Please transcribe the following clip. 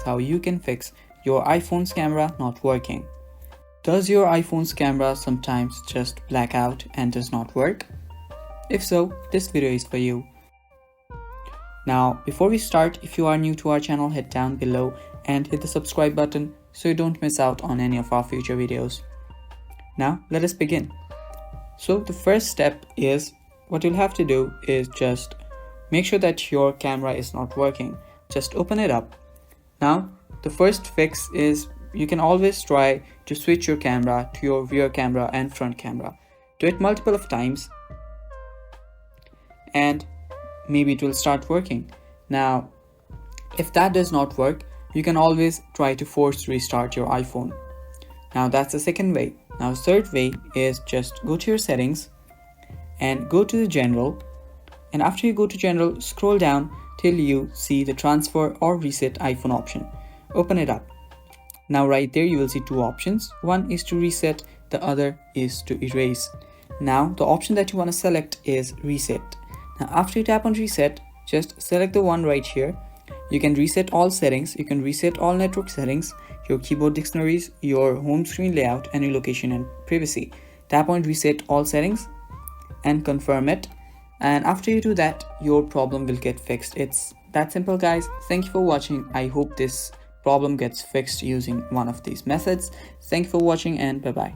how you can fix your iPhone's camera not working. Does your iPhone's camera sometimes just black out and does not work? If so, this video is for you. Now, before we start, if you are new to our channel, head down below and hit the subscribe button so you don't miss out on any of our future videos. Now, let us begin. So the first step is, what you'll have to do is just make sure that your camera is not working. Just open it up. Now, the first fix is you can always try to switch your camera to your rear camera and front camera. Do it multiple of times and maybe it will start working. Now, if that does not work, you can always try to force restart your iPhone. Now that's the second way. Now third way is just go to your settings and go to the general, and after you go to general, scroll down till you see the transfer or reset iPhone option. Open it up. Now right there you will see two options. One is to reset, the other is to erase. Now the option that you want to select is reset. Now after you tap on reset, just select the one right here. You can reset all settings, you can reset all network settings, your keyboard dictionaries, your home screen layout, and your location and privacy. Tap on reset all settings and confirm it. And after you do that, your problem will get fixed. It's that simple, guys. Thank you for watching. I hope this problem gets fixed using one of these methods. Thank you for watching and bye-bye.